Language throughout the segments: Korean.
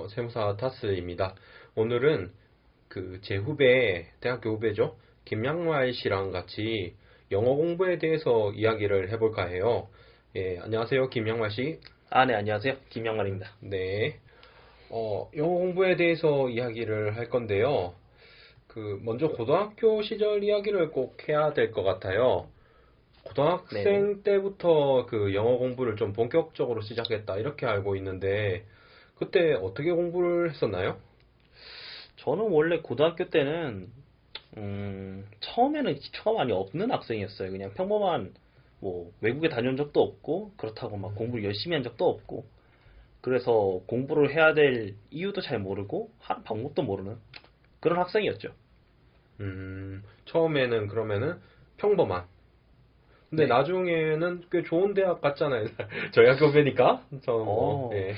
세무사 타스입니다. 오늘은 제 후배, 대학교 후배죠. 김양말 씨랑 같이 영어 공부에 대해서 이야기를 해볼까 해요. 예, 안녕하세요, 김양말 씨. 네, 안녕하세요. 김영만입니다. 네. 영어 공부에 대해서 이야기를 할 건데요. 먼저 고등학교 시절 이야기를 꼭 해야 될 것 같아요. 네네. 고등학생 때부터 영어 공부를 좀 본격적으로 시작했다, 이렇게 알고 있는데, 그때 어떻게 공부를 했었나요? 저는 원래 고등학교 때는, 처음에는 기초가 많이 없는 학생이었어요. 그냥 평범한, 외국에 다녀온 적도 없고, 그렇다고 막 공부를 열심히 한 적도 없고, 그래서 공부를 해야 될 이유도 잘 모르고, 하는 방법도 모르는 그런 학생이었죠. 처음에는 그러면은 평범한. 근데 네. 나중에는 꽤 좋은 대학 갔잖아요. 저희 학교 배니까. 어, 예.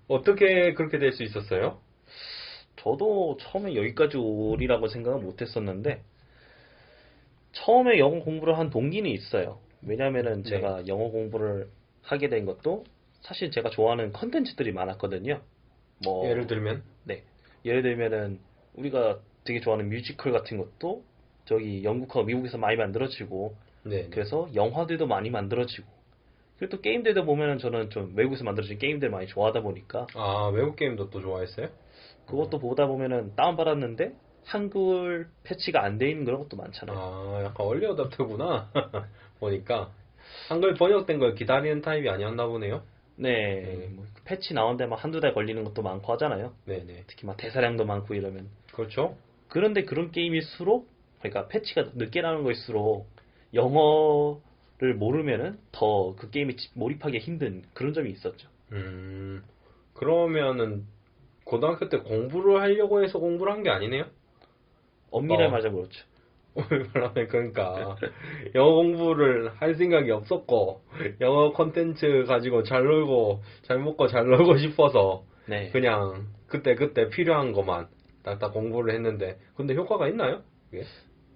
어떻게 그렇게 될 수 있었어요? 저도 처음에 여기까지 오리라고 생각은 못 했었는데, 처음에 영어 공부를 한 동기는 있어요. 왜냐면은 네. 제가 영어 공부를 하게 된 것도 사실 제가 좋아하는 컨텐츠들이 많았거든요. 예를 뭐, 들면, 네. 예를 들면은 우리가 되게 좋아하는 뮤지컬 같은 것도 저기 영국하고 미국에서 많이 만들어지고, 네네. 그래서 영화들도 많이 만들어지고, 그리고 또 게임들도 보면은 저는 좀 외국에서 만들어진 게임들 많이 좋아하다 보니까 아, 외국 게임도 또 좋아했어요? 어. 그것도 보다 보면은 다운받았는데 한글 패치가 안 돼 있는 그런 것도 많잖아요. 아, 약간 얼리 어답터구나. 보니까. 한글 번역된 걸 기다리는 타입이 아니었나 보네요. 네, 네. 뭐 패치 나오는데 막 한두 달 걸리는 것도 많고 하잖아요. 네네. 특히 막 대사량도 많고 이러면. 그렇죠? 그런데 그런 게임일수록, 그러니까 패치가 늦게 나오는 거일수록 영어를 모르면은 더 그 게임에 몰입하기 힘든 그런 점이 있었죠. 음, 그러면은 고등학교 때 공부를 하려고 해서 공부를 한 게 아니네요? 엄밀하게 아까 말하자면 그렇죠. 말하면 그러니까 영어 공부를 할 생각이 없었고 영어 콘텐츠 가지고 잘 놀고 잘 먹고 잘 놀고 싶어서 네. 그냥 그때 필요한 것만 딱딱 공부를 했는데 근데 효과가 있나요? 그게?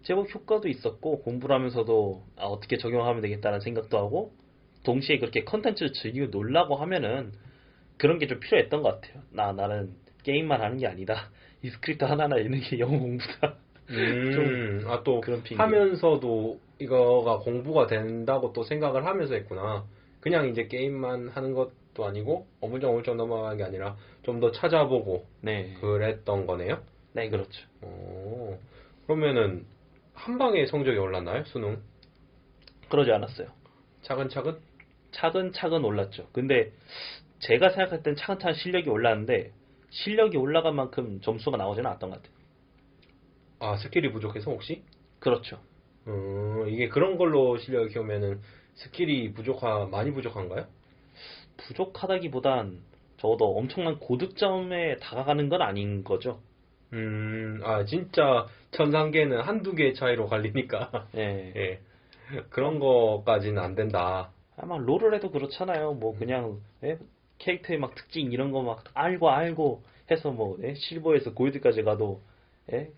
제법 효과도 있었고 공부를 하면서도 어떻게 적용하면 되겠다는 생각도 하고 동시에 그렇게 컨텐츠를 즐기고 놀라고 하면은 그런 게 좀 필요했던 것 같아요. 나는 게임만 하는 게 아니다. 이 스크립트 하나하나 읽는 게 영어 공부다. 좀 또 그런 핑계. 하면서도 이거가 공부가 된다고 또 생각을 하면서 했구나. 그냥 이제 게임만 하는 것도 아니고 어물쩍어물쩍 넘어가는 게 아니라 좀 더 찾아보고 네. 그랬던 거네요. 네, 그렇죠. 어, 그러면은 한 방에 성적이 올랐나요? 수능? 그러지 않았어요. 차근차근? 차근차근 올랐죠. 근데 제가 생각할 땐 차근차근 실력이 올랐는데 실력이 올라간 만큼 점수가 나오지는 않았던 것 같아요. 아, 스킬이 부족해서 혹시? 그렇죠. 이게 그런 걸로 실력을 키우면은 스킬이 많이 부족한가요? 부족하다기보단 적어도 엄청난 고득점에 다가가는 건 아닌 거죠. 진짜 천상계는 한두 개 차이로 갈리니까. 예. 예. 그런 뭐 거까지는 안 된다. 아마 롤을 해도 그렇잖아요. 뭐 그냥 캐릭터의 막 특징 이런 거 막 알고 해서 뭐 실버에서 골드까지 가도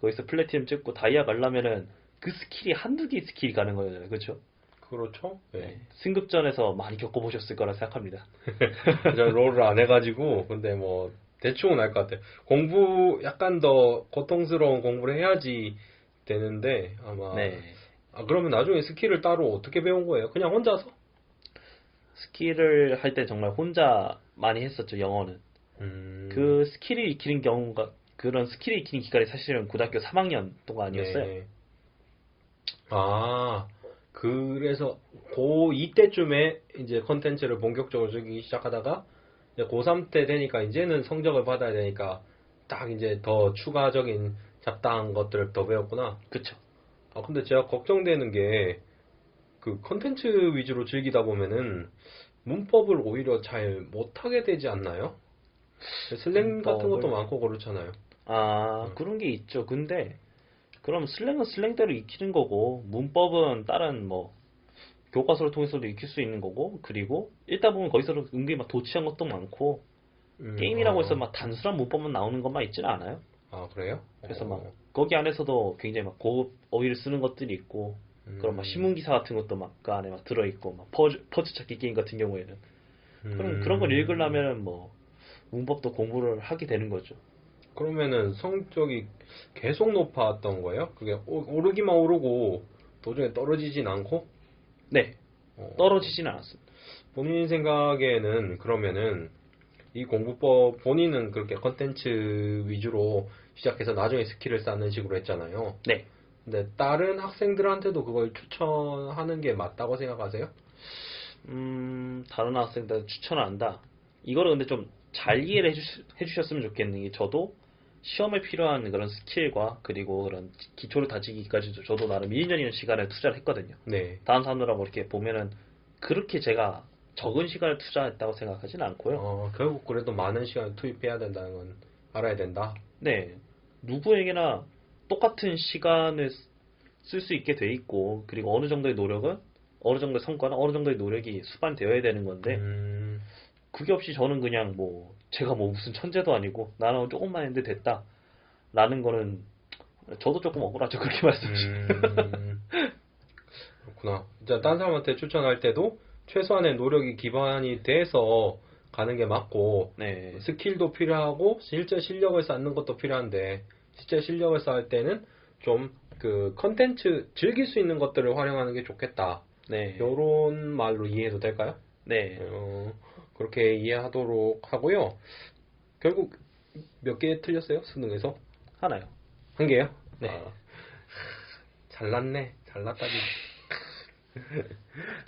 거기서 플래티넘 찍고 다이아 가려면은 그 스킬이 한두 개 스킬이 가는 거잖아요. 그렇죠? 그렇죠? 예. 승급전에서 많이 겪어보셨을 거라 생각합니다. 저 롤을 안 해가지고, 근데 뭐, 대충은 알 것 같아요. 약간 더 고통스러운 공부를 해야지 되는데, 아마, 네. 그러면 나중에 스킬을 따로 어떻게 배운 거예요? 그냥 혼자서? 스킬을 할 때 정말 혼자 많이 했었죠, 영어는. 음, 그 스킬을 익히는 경우가, 그런 스킬을 익히는 기간이 사실은 고등학교 3학년 동안 아니었어요. 네. 아, 그래서 고2 때쯤에 이제 컨텐츠를 본격적으로 즐기기 시작하다가 이제 고3 때 되니까 이제는 성적을 받아야 되니까 딱 이제 더 추가적인 잡다한 것들을 더 배웠구나. 그쵸. 근데 제가 걱정되는 게 그 컨텐츠 위주로 즐기다 보면은 문법을 오히려 잘 못하게 되지 않나요? 슬랭 같은 것도 문법을, 많고 그렇잖아요. 음, 그런 게 있죠. 근데, 그럼 슬랭은 슬랭대로 익히는 거고, 문법은 다른 뭐, 교과서를 통해서도 익힐 수 있는 거고, 그리고 읽다 보면 거기서도 은근히 막 도치한 것도 많고, 게임이라고 해서 막 단순한 문법만 나오는 것만 있지는 않아요. 그래요? 그래서 막 거기 안에서도 굉장히 막 고급 어휘를 쓰는 것들이 있고 그런 막 음, 신문 기사 같은 것도 막 그 안에 막 들어 있고 막 퍼즐 찾기 게임 같은 경우에는 그럼 그런 걸 음, 읽으려면 뭐 문법도 공부를 하게 되는 거죠. 그러면은 성적이 계속 높았던 거예요? 그게 오르기만 오르고 도중에 떨어지진 않고? 네, 어, 떨어지지는 않았습니다. 본인 생각에는 그러면은 이 공부법 본인은 그렇게 컨텐츠 위주로 시작해서 나중에 스킬을 쌓는 식으로 했잖아요. 네. 근데 다른 학생들한테도 그걸 추천하는 게 맞다고 생각하세요? 다른 학생들 추천을 한다. 이거를 근데 좀 잘 이해를 해주셨으면 좋겠는 게 저도 시험에 필요한 그런 스킬과 그리고 그런 기초를 다지기까지도 저도 나름 1년이라는 시간을 투자를 했거든요. 네. 다른 사람들하고 이렇게 보면은 그렇게 제가 적은 시간을 투자했다고 생각하지는 않고요. 결국 그래도 많은 시간을 투입해야 된다는 건 알아야 된다. 네, 누구에게나 똑같은 시간을 쓸 수 있게 돼 있고 그리고 어느 정도의 노력은 어느 정도의 성과나 어느 정도의 노력이 수반되어야 되는 건데 음, 그게 없이 저는 그냥 뭐 제가 뭐 무슨 천재도 아니고 나는 조금만 했는데 됐다 라는 거는 저도 조금 억울하죠. 그렇게 말씀하시면. 음, 그렇구나. 진짜 딴 사람한테 추천할 때도 최소한의 노력이 기반이 돼서 가는 게 맞고, 네, 스킬도 필요하고, 실제 실력을 쌓는 것도 필요한데, 실제 실력을 쌓을 때는 좀 그 컨텐츠 즐길 수 있는 것들을 활용하는 게 좋겠다. 네, 요런 말로 이해해도 될까요? 네, 그렇게 이해하도록 하고요. 결국 몇 개 틀렸어요? 수능에서? 하나요. 한 개요? 네. 잘났네. 잘났다니.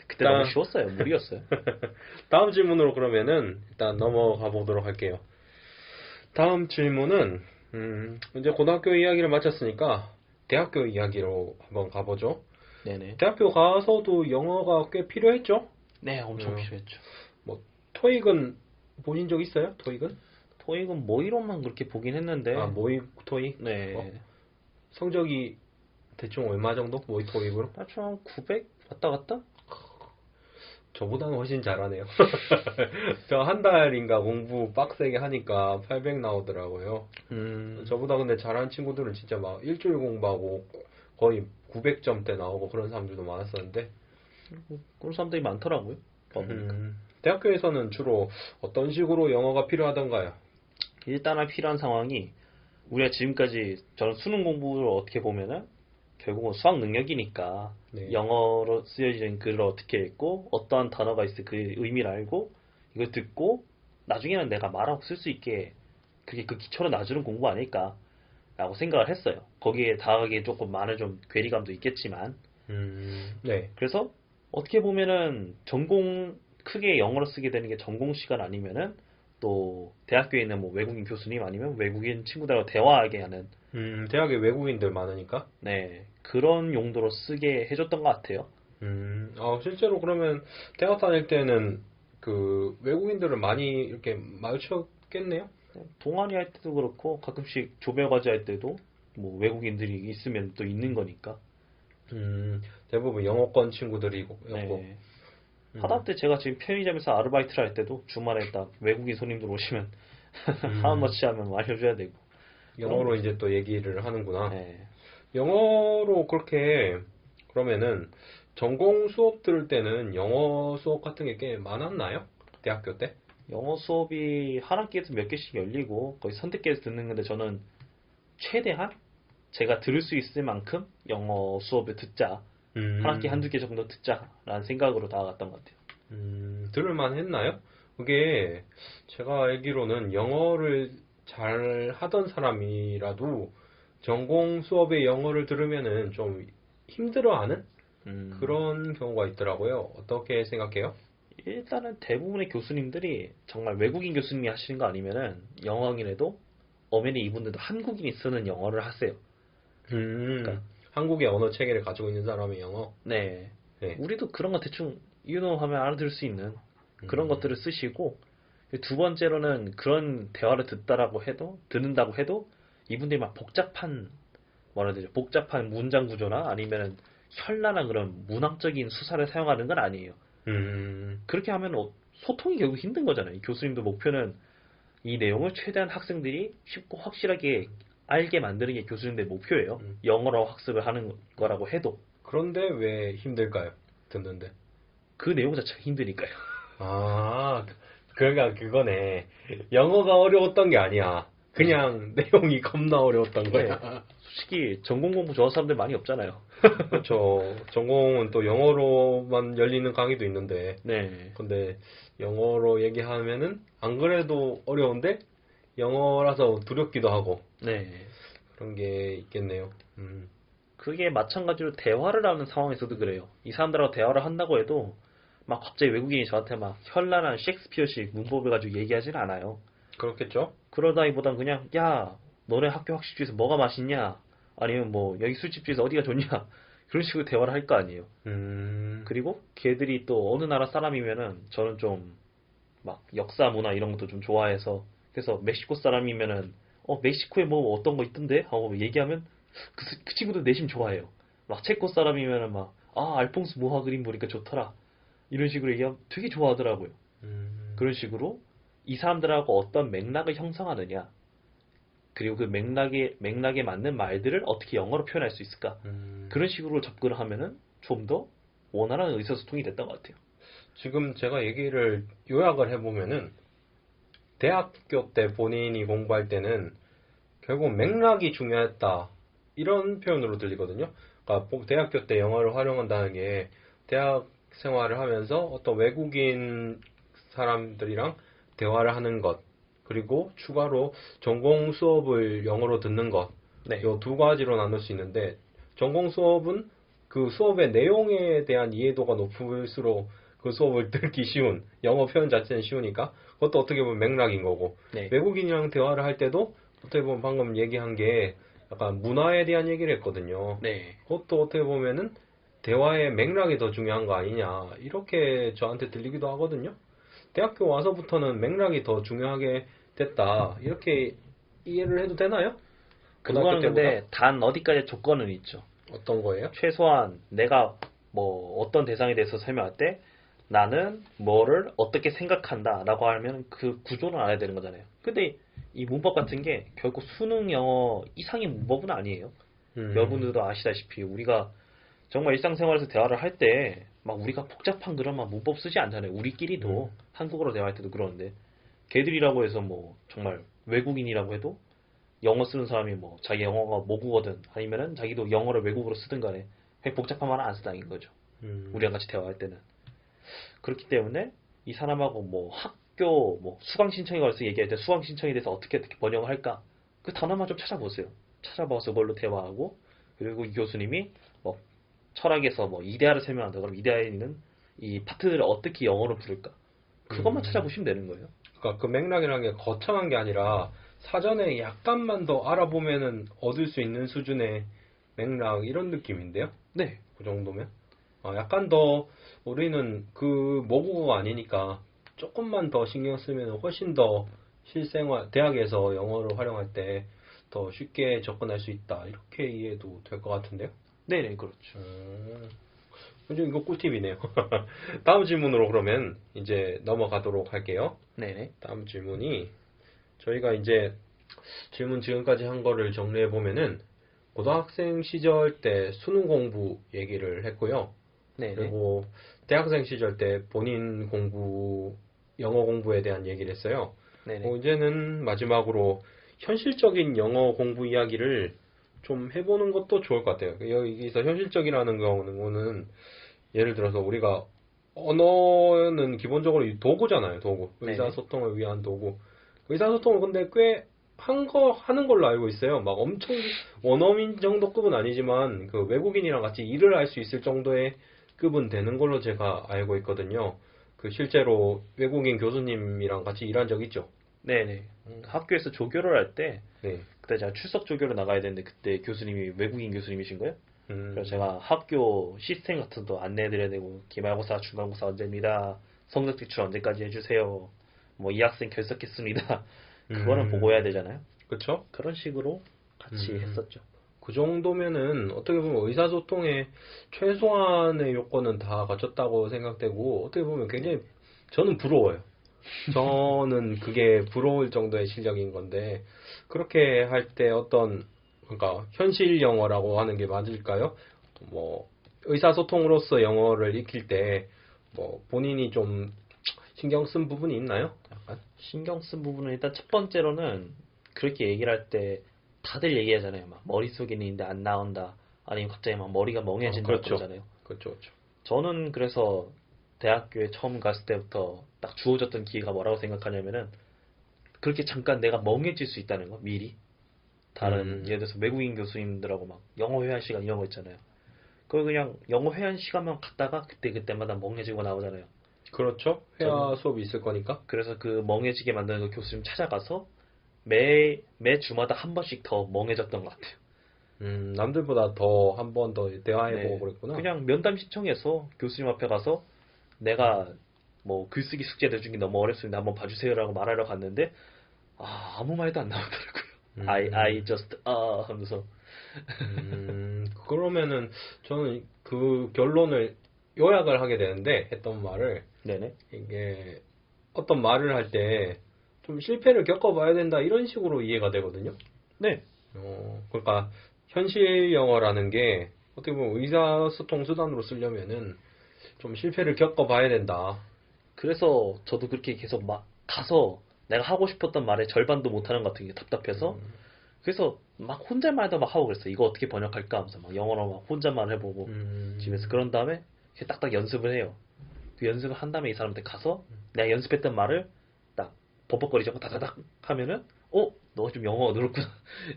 그때 너무 쉬웠어요. 무리였어요. 다음 질문으로 그러면은 일단 넘어가 보도록 할게요. 다음 질문은 이제 고등학교 이야기를 마쳤으니까 대학교 이야기로 한번 가보죠. 네네. 대학교 가서도 영어가 꽤 필요했죠? 네, 엄청 음. 필요했죠. 뭐 토익은 보신 적 있어요? 토익은? 토익은 모의로만 그렇게 보긴 했는데, 모의 토익? 네, 성적이 대충 얼마 정도? 모의 토익으로? 대충 한 900 왔다 갔다? 저보다는 훨씬 잘하네요. 저 한 달인가 공부 빡세게 하니까 800 나오더라고요. 저보다 근데 잘하는 친구들은 진짜 막 일주일 공부하고 거의 900점대 나오고 그런 사람들도 많았었는데, 그런 사람들이 많더라고요. 봐보니까. 대학교에서는 주로 어떤 식으로 영어가 필요하던가요? 일단은 필요한 상황이 우리가 지금까지 저는 수능 공부를 어떻게 보면은 결국은 수학 능력이니까 네. 영어로 쓰여진 글을 어떻게 읽고 어떠한 단어가 있을 그 의미를 알고 이걸 듣고 나중에는 내가 말하고 쓸 수 있게 그게 그 기초를 놔주는 공부 아닐까라고 생각을 했어요. 거기에 다하기에 조금 많은 좀 괴리감도 있겠지만 네. 그래서 어떻게 보면은 전공 크게 영어로 쓰게 되는 게 전공 시간 아니면은 또 대학교에 있는 뭐 외국인 교수님 아니면 외국인 친구들하고 대화하게 하는 대학에 외국인들 많으니까. 네 그런 용도로 쓰게 해줬던 것 같아요. 실제로 그러면 대학 다닐 때는 그 외국인들을 많이 이렇게 마주쳤겠네요? 동아리 할 때도 그렇고 가끔씩 조별과제 할 때도 뭐 외국인들이 있으면 또 있는 거니까. 대부분 영어권 친구들이고. 네. 음, 하다못해 제가 지금 편의점에서 아르바이트를 할 때도 주말에 딱 외국인 손님들 오시면 하우머치 하면 알려줘야 되고. 영어로 이제 또 얘기를 하는구나. 네. 영어로 그렇게 그러면은 전공 수업 들을 때는 영어 수업 같은 게 꽤 많았나요? 대학교 때? 영어 수업이 한 학기에서 몇 개씩 열리고 거의 선택해서 듣는 건데 저는 최대한 제가 들을 수 있을 만큼 영어 수업을 듣자. 한 학기 한두 개 정도 듣자라는 생각으로 나아갔던 것 같아요. 들을만 했나요? 그게 제가 알기로는 영어를 잘 하던 사람이라도 전공 수업에 영어를 들으면은 좀 힘들어하는 그런 경우가 있더라고요. 어떻게 생각해요? 일단은 대부분의 교수님들이 정말 외국인 교수님이 하시는 거 아니면은 영어인에도 엄연히 이분들도 한국인이 쓰는 영어를 하세요. 그러니까 한국의 언어 체계를 가지고 있는 사람의 영어. 네. 네. 우리도 그런 거 대충 하면 알아들을 수 있는 그런 것들을 쓰시고 두 번째로는 그런 대화를 듣는다고 해도 이분들이 막 복잡한 뭐라 해야 되죠? 복잡한 문장 구조나 아니면은 현란한 그런 문학적인 수사를 사용하는 건 아니에요. 그렇게 하면 소통이 결국 힘든 거잖아요. 교수님도 목표는 이 내용을 최대한 학생들이 쉽고 확실하게 알게 만드는 게 교수님들의 목표예요. 영어로 학습을 하는 거라고 해도 그런데 왜 힘들까요? 듣는데. 그 내용 자체가 힘드니까요. 그러니까 그거네. 영어가 어려웠던 게 아니야. 그냥 내용이 겁나 어려웠던 거야. 솔직히 전공 공부 좋아하는 사람들 많이 없잖아요. 그렇죠. 전공은 또 영어로만 열리는 강의도 있는데, 네. 근데 영어로 얘기하면은 안 그래도 어려운데 영어라서 두렵기도 하고 네. 그런 게 있겠네요. 그게 마찬가지로 대화를 하는 상황에서도 그래요. 이 사람들하고 대화를 한다고 해도 막 갑자기 외국인이 저한테 막 현란한 셰익스피어식 문법을 가지고 얘기하진 않아요. 그렇겠죠? 그러다기보단 그냥 야 너네 학교 학식주에서 뭐가 맛있냐 아니면 뭐 여기 술집주에서 어디가 좋냐 그런 식으로 대화를 할 거 아니에요. 음, 그리고 걔들이 또 어느 나라 사람이면은 저는 좀 막 역사 문화 이런 것도 좀 좋아해서 그래서 멕시코 사람이면은 멕시코에 뭐 어떤 거 있던데 하고 얘기하면 그 친구도 내심 좋아해요. 막 체코 사람이면은 막 알퐁스 모하 그림 보니까 좋더라 이런 식으로 얘기하면 되게 좋아하더라고요. 음, 그런 식으로 이 사람들하고 어떤 맥락을 형성하느냐 그리고 그 맥락에 맞는 말들을 어떻게 영어로 표현할 수 있을까 음. 그런 식으로 접근을 하면은 좀 더 원활한 의사소통이 됐던 것 같아요. 지금 제가 얘기를 요약을 해보면은 대학교 때 본인이 공부할 때는 결국 맥락이 중요했다. 이런 표현으로 들리거든요. 그러니까 대학교 때 영어를 활용한다는 게 대학 생활을 하면서 어떤 외국인 사람들이랑 대화를 하는 것, 그리고 추가로 전공 수업을 영어로 듣는 것, 네, 요 두 가지로 나눌 수 있는데, 전공 수업은 그 수업의 내용에 대한 이해도가 높을수록 그 수업을 듣기 쉬운, 영어 표현 자체는 쉬우니까, 그것도 어떻게 보면 맥락인 거고, 네, 외국인이랑 대화를 할 때도 어떻게 보면 방금 얘기한 게 약간 문화에 대한 얘기를 했거든요. 네. 그것도 어떻게 보면은 대화의 맥락이 더 중요한 거 아니냐, 이렇게 저한테 들리기도 하거든요. 대학교 와서부터는 맥락이 더 중요하게 됐다, 이렇게 이해를 해도 되나요? 고등학교 그거는 때보다? 근데 단 어디까지 조건은 있죠. 어떤 거예요? 최소한 내가 뭐 어떤 대상에 대해서 설명할 때 나는 뭐를 어떻게 생각한다라고 하면 그 구조는 알아야 되는 거잖아요. 근데 이 문법 같은 게 결국 수능 영어 이상의 문법은 아니에요. 음, 여러분들도 아시다시피 우리가 정말 일상생활에서 대화를 할 때 막 우리가 복잡한 그런 막 문법 쓰지 않잖아요. 우리끼리도 음, 한국어로 대화할 때도 그러는데 걔들이라고 해서 뭐 정말 외국인이라고 해도 영어 쓰는 사람이 뭐 자기 영어가 모국어든 아니면은 자기도 영어를 외국어로 쓰든 간에 그냥 복잡한 말은 안 쓰다는 거죠. 우리랑 음, 같이 대화할 때는. 그렇기 때문에 이 사람하고 뭐 학교 뭐 수강 신청에 관해서 얘기할 때 수강 신청에 대해서 어떻게 번역을 할까? 그 단어만 좀 찾아보세요. 찾아봐서 그걸로 대화하고 그리고 이 교수님이 뭐 철학에서 뭐 이데아를 설명한다. 그럼 이데아에 있는 이 파트들을 어떻게 영어로 부를까? 그것만 음. 찾아보시면 되는 거예요. 그러니까 그 맥락이라는 게 거창한 게 아니라 사전에 약간만 더 알아보면은 얻을 수 있는 수준의 맥락, 이런 느낌인데요? 네. 그 정도면? 약간 더 우리는 그 모국어가 아니니까 조금만 더 신경 쓰면 훨씬 더 실생활, 대학에서 영어를 활용할 때 더 쉽게 접근할 수 있다, 이렇게 이해도 될 것 같은데요? 네네, 그렇죠. 완전 이거 꿀팁이네요. 다음 질문으로 그러면 이제 넘어가도록 할게요. 네네. 다음 질문이, 저희가 이제 질문 지금까지 한 거를 정리해 보면은 고등학생 시절 때 수능 공부 얘기를 했고요. 네네. 그리고 대학생 시절 때 본인 공부, 영어 공부에 대한 얘기를 했어요. 네네. 이제는 마지막으로 현실적인 영어 공부 이야기를 좀 해보는 것도 좋을 것 같아요. 여기서 현실적이라는 경우는 예를 들어서 우리가 언어는 기본적으로 이 도구잖아요, 도구. 네네. 의사소통을 위한 도구. 의사소통을 근데 꽤 하는 걸로 알고 있어요. 막 엄청 원어민 정도급은 아니지만 그 외국인이랑 같이 일을 할 수 있을 정도의 급은 되는 걸로 제가 알고 있거든요. 그 실제로 외국인 교수님이랑 같이 일한 적 있죠. 네네. 학교에서 조교를 할 때, 네. 그때 제가 출석 조교로 나가야 되는데, 그때 교수님이 외국인 교수님이신 거예요? 그래서 음, 제가 학교 시스템 같은 것도 안내해드려야 되고, 기말고사, 중간고사 언제입니다. 성적 제출 언제까지 해주세요. 뭐, 이 학생 결석했습니다. 그거는 보고해야 되잖아요. 그쵸? 그런 식으로 같이 음. 했었죠. 그 정도면은 어떻게 보면 의사소통의 최소한의 요건은 다 갖췄다고 생각되고, 어떻게 보면 굉장히 저는 부러워요. 저는 그게 부러울 정도의 실력인 건데, 그렇게 할 때 어떤, 그러니까 현실 영어라고 하는 게 맞을까요? 뭐 의사소통으로서 영어를 익힐 때 뭐 본인이 좀 신경 쓴 부분이 있나요? 신경 쓴 부분은 일단 첫 번째로는 그렇게 얘기를 할 때 다들 얘기하잖아요. 막 머릿속에는 있는데 안 나온다. 아니면 갑자기 막 머리가 멍해진다 그렇죠. 그러잖아요. 그렇죠, 그렇죠. 저는 그래서 대학교에 처음 갔을 때부터 딱 주어졌던 기회가 뭐라고 생각하냐면은 그렇게 잠깐 내가 멍해질 수 있다는 거 미리 다른 예를 들어서 외국인 교수님들하고 막 영어 회화 시간 이런 거 있잖아요. 그걸 그냥 영어 회화 시간만 갔다가 그때마다 멍해지고 나오잖아요. 그렇죠. 회화 수업이 있을 거니까. 그래서 그 멍해지게 만드는 그 교수님 찾아가서 매 주마다 한 번씩 더 멍해졌던 것 같아요. 남들보다 더 한 번 더 대화해보고 네. 그랬구나. 그냥 면담 신청해서 교수님 앞에 가서 내가 뭐 글쓰기 숙제 내준 게 너무 어렵습니다. 한번 봐주세요라고 말하러 갔는데 아무 말도 안 나오더라고요. I just 하면서 그러면은 저는 그 결론을 요약을 하게 되는데 했던 말을 네네. 이게 어떤 말을 할 때 좀 실패를 겪어봐야 된다 이런 식으로 이해가 되거든요. 네. 그러니까 현실 영어라는 게 어떻게 보면 의사소통 수단으로 쓰려면은 좀 실패를 겪어봐야 된다. 그래서 저도 그렇게 계속 막 가서 내가 하고 싶었던 말의 절반도 못하는 것 같은 게 답답해서 그래서 막 혼잣말도 막 하고 그랬어. 이거 어떻게 번역할까 하면서 막 영어로 막 혼잣말 해보고 집에서 그런 다음에 이렇게 딱딱 연습을 해요. 그 연습을 한 다음에 이 사람한테 가서 내가 연습했던 말을 딱 버벅거리지 않고 다다닥 하면은 너가 좀 영어가 늘었구나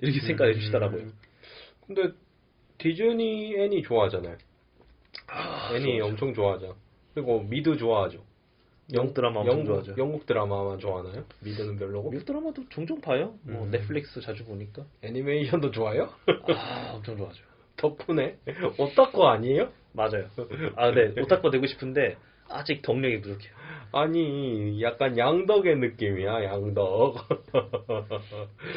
이렇게 생각해 주시더라고요. 근데 디즈니 애니 좋아하잖아요. 애니 좋아하죠. 엄청 좋아하죠. 그리고 미드 좋아하죠. 영국 드라마 엄청 좋아하죠. 영국 드라마만 좋아하나요? 미드는 별로고? 미국 드라마도 종종 봐요. 뭐 넷플릭스 자주 보니까. 애니메이션도 좋아요? 엄청 좋아하죠. 덕분에 오타쿠 아니에요? 맞아요. 네. 오타쿠 되고 싶은데 아직 덕력이 부족해요. 아니 약간 양덕의 느낌이야 양덕.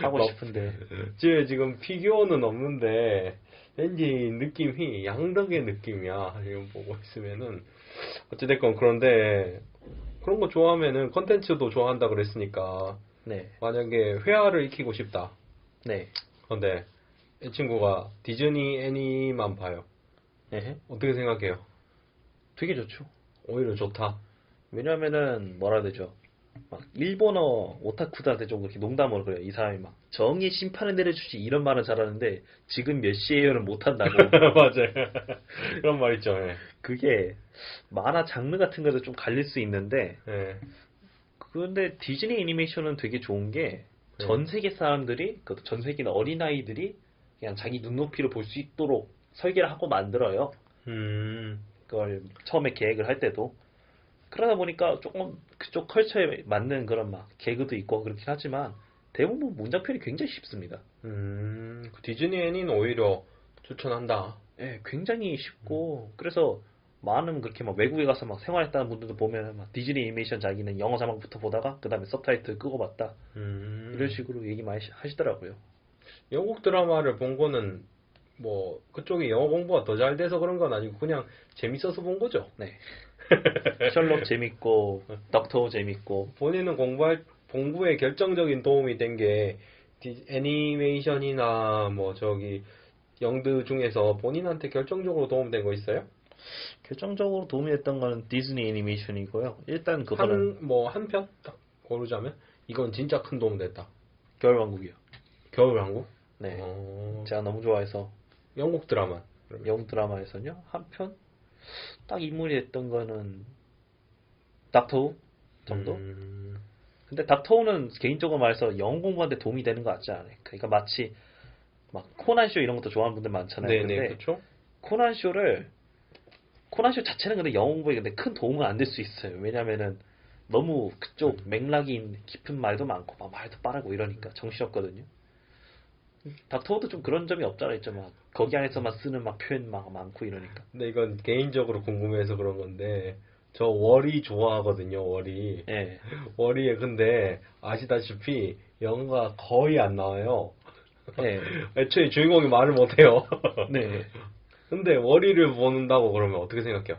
하고 막 싶은데 집에 지금 피규어는 없는데 왠지 느낌이 양덕의 느낌이야. 지금 보고 있으면은 어찌됐건 그런데 그런 거 좋아하면은 컨텐츠도 좋아한다 그랬으니까 네. 만약에 회화를 익히고 싶다. 네. 근데 이 친구가 디즈니 애니만 봐요. 네. 어떻게 생각해요? 되게 좋죠. 오히려 좋다. 왜냐면은 뭐라 해야 되죠? 막 일본어 오타쿠들한테 좀 그렇게 농담으로 그래요. 이 사람이 막 정의 심판을 내려주지 이런 말은 잘하는데 지금 몇 시에요는 못한다고. 맞아요. 그런 말 있죠. 예. 그게 만화 장르 같은 거도 좀 갈릴 수 있는데 예. 그런데 디즈니 애니메이션은 되게 좋은 게 전 세계 사람들이 그것도 전 세계 어린아이들이 그냥 자기 눈높이로 볼 수 있도록 설계를 하고 만들어요. 그걸 처음에 계획을 할 때도 그러다 보니까 조금 그쪽 컬처에 맞는 그런 막 개그도 있고 그렇긴 하지만 대부분 문장편이 굉장히 쉽습니다. 그 디즈니 애니는 오히려 추천한다. 예, 굉장히 쉽고 그래서 많은 그렇게 막 외국에 가서 막 생활했다는 분들도 보면 막 디즈니 애니메이션 자기는 영어 자막부터 보다가 그 다음에 서브타이틀 끄고 봤다 이런 식으로 얘기 많이 하시더라고요. 영국 드라마를 본 거는 뭐 그쪽이 영어 공부가 더 잘 돼서 그런 건 아니고 그냥 재밌어서 본 거죠. 네. 셜록 재밌고 덕터 재밌고 본인은 공부에 결정적인 도움이 된 게 애니메이션이나 뭐 저기 영드 중에서 본인한테 결정적으로 도움된 거 있어요? 결정적으로 도움이 됐던 거는 디즈니 애니메이션이고요. 일단 그거는 한 편 딱 고르자면 이건 진짜 큰 도움 됐다. 겨울왕국이요. 겨울왕국? 네. 제가 너무 좋아해서 영국 드라마. 그러면. 영국 드라마에서는요. 한 편 딱 인물이 됐던 거는 닥터우 정도? 근데 닥터우는 개인적으로 말해서 영어 공부하는데 도움이 되는 것 같지 않아요. 그러니까 마치 막 코난쇼 이런 것도 좋아하는 분들 많잖아요. 네네, 근데 그렇죠. 코난쇼 자체는 근데 영어 공부에 근데 큰 도움은 안 될 수 있어요. 왜냐면은 너무 그쪽 맥락이 깊은 말도 많고 막 말도 빠르고 이러니까 정신없거든요. 닥터우도 좀 그런 점이 없잖아 있죠. 막 거기 안에서만 쓰는 막 표현 막 많고 이러니까. 근데 이건 개인적으로 궁금해서 그런 건데 저 월이 좋아하거든요. 월이. 예. 월이에 근데 아시다시피 영어가 거의 안 나와요. 예. 애초에 주인공이 말을 못해요. 네. 근데 월이를 보는다고 그러면 어떻게 생각해요?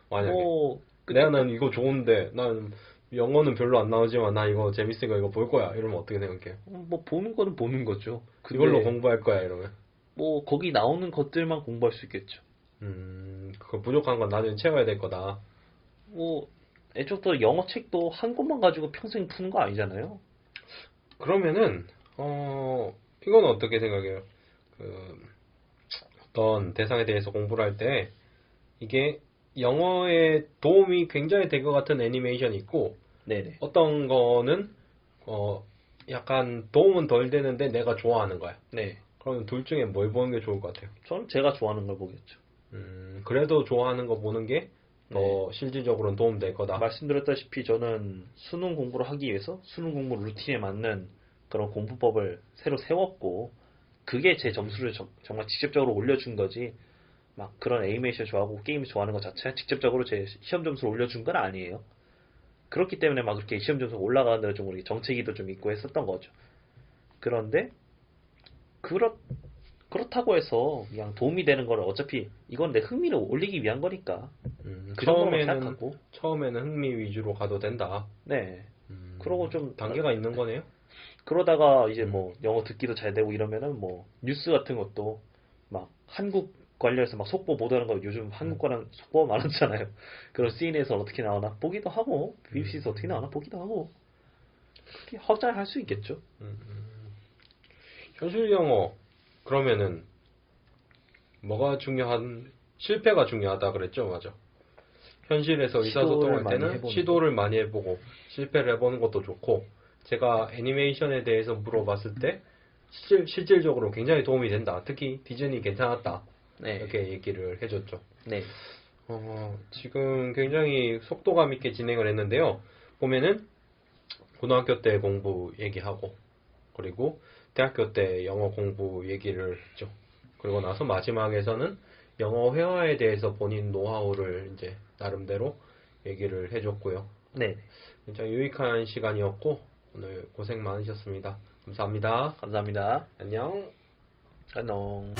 만약에 난 이거 좋은데 난 영어는 별로 안 나오지만 나 이거 재밌으니까 이거 볼 거야 이러면 어떻게 생각해요? 뭐 보는 거는 보는 거죠. 근데 이걸로 공부할 거야 이러면 뭐 거기 나오는 것들만 공부할 수 있겠죠. 그거 부족한 건 나중에 채워야 될 거다. 뭐 애초부터 영어 책도 한 권만 가지고 평생 푸는 거 아니잖아요. 그러면은 이건 어떻게 생각해요? 그 어떤 대상에 대해서 공부를 할 때 이게 영어에 도움이 굉장히 될 것 같은 애니메이션이 있고 네네. 어떤 거는 약간 도움은 덜 되는데 내가 좋아하는 거야. 네. 그러면 둘 중에 뭘 보는 게 좋을 것 같아요? 저는 제가 좋아하는 걸 보겠죠. 그래도 좋아하는 거 보는 게 더 네. 실질적으로는 도움 될 거다. 말씀드렸다시피 저는 수능 공부를 하기 위해서 수능 공부 루틴에 맞는 그런 공부법을 새로 세웠고 그게 제 점수를 정말 직접적으로 올려준 거지 막 그런 애니메이션 좋아하고 게임 좋아하는 것 자체 직접적으로 제 시험 점수를 올려준 건 아니에요. 그렇기 때문에 막 그렇게 시험 점수가 올라가는 데는 좀 우리 정체기도 좀 있고 했었던 거죠. 그런데 그렇다고 해서 그냥 도움이 되는 거는 어차피 이건 내 흥미를 올리기 위한 거니까 그 정도로만 생각하고 처음에는 흥미 위주로 가도 된다. 네. 그러고 좀 단계가 있는 거네요. 그러다가 이제 뭐 영어 듣기도 잘 되고 이러면은 뭐 뉴스 같은 것도 막 한국 관련해서 막 속보 보도하는 거 요즘 한국 거랑 속보가 많았잖아요. 그런 CNN에서 어떻게 나오나 보기도 하고 BBC에서 어떻게 나오나 보기도 하고 그렇게 확장할 수 있겠죠. 현실 영어 그러면은 뭐가 실패가 중요하다 그랬죠, 맞아. 현실에서 의사소통할 시도를 많이 때는 해보는 시도를 많이 해보고 실패를 해보는 것도 좋고 제가 애니메이션에 대해서 물어봤을 때 실질적으로 굉장히 도움이 된다. 특히 디즈니 괜찮았다. 네. 이렇게 얘기를 해줬죠. 네. 지금 굉장히 속도감 있게 진행을 했는데요. 보면은 고등학교 때 공부 얘기하고 그리고 대학교 때 영어 공부 얘기를 했죠. 그리고 나서 마지막에서는 영어 회화에 대해서 본인 노하우를 이제 나름대로 얘기를 해줬고요. 네. 굉장히 유익한 시간이었고 오늘 고생 많으셨습니다. 감사합니다. 감사합니다. 안녕. 안녕.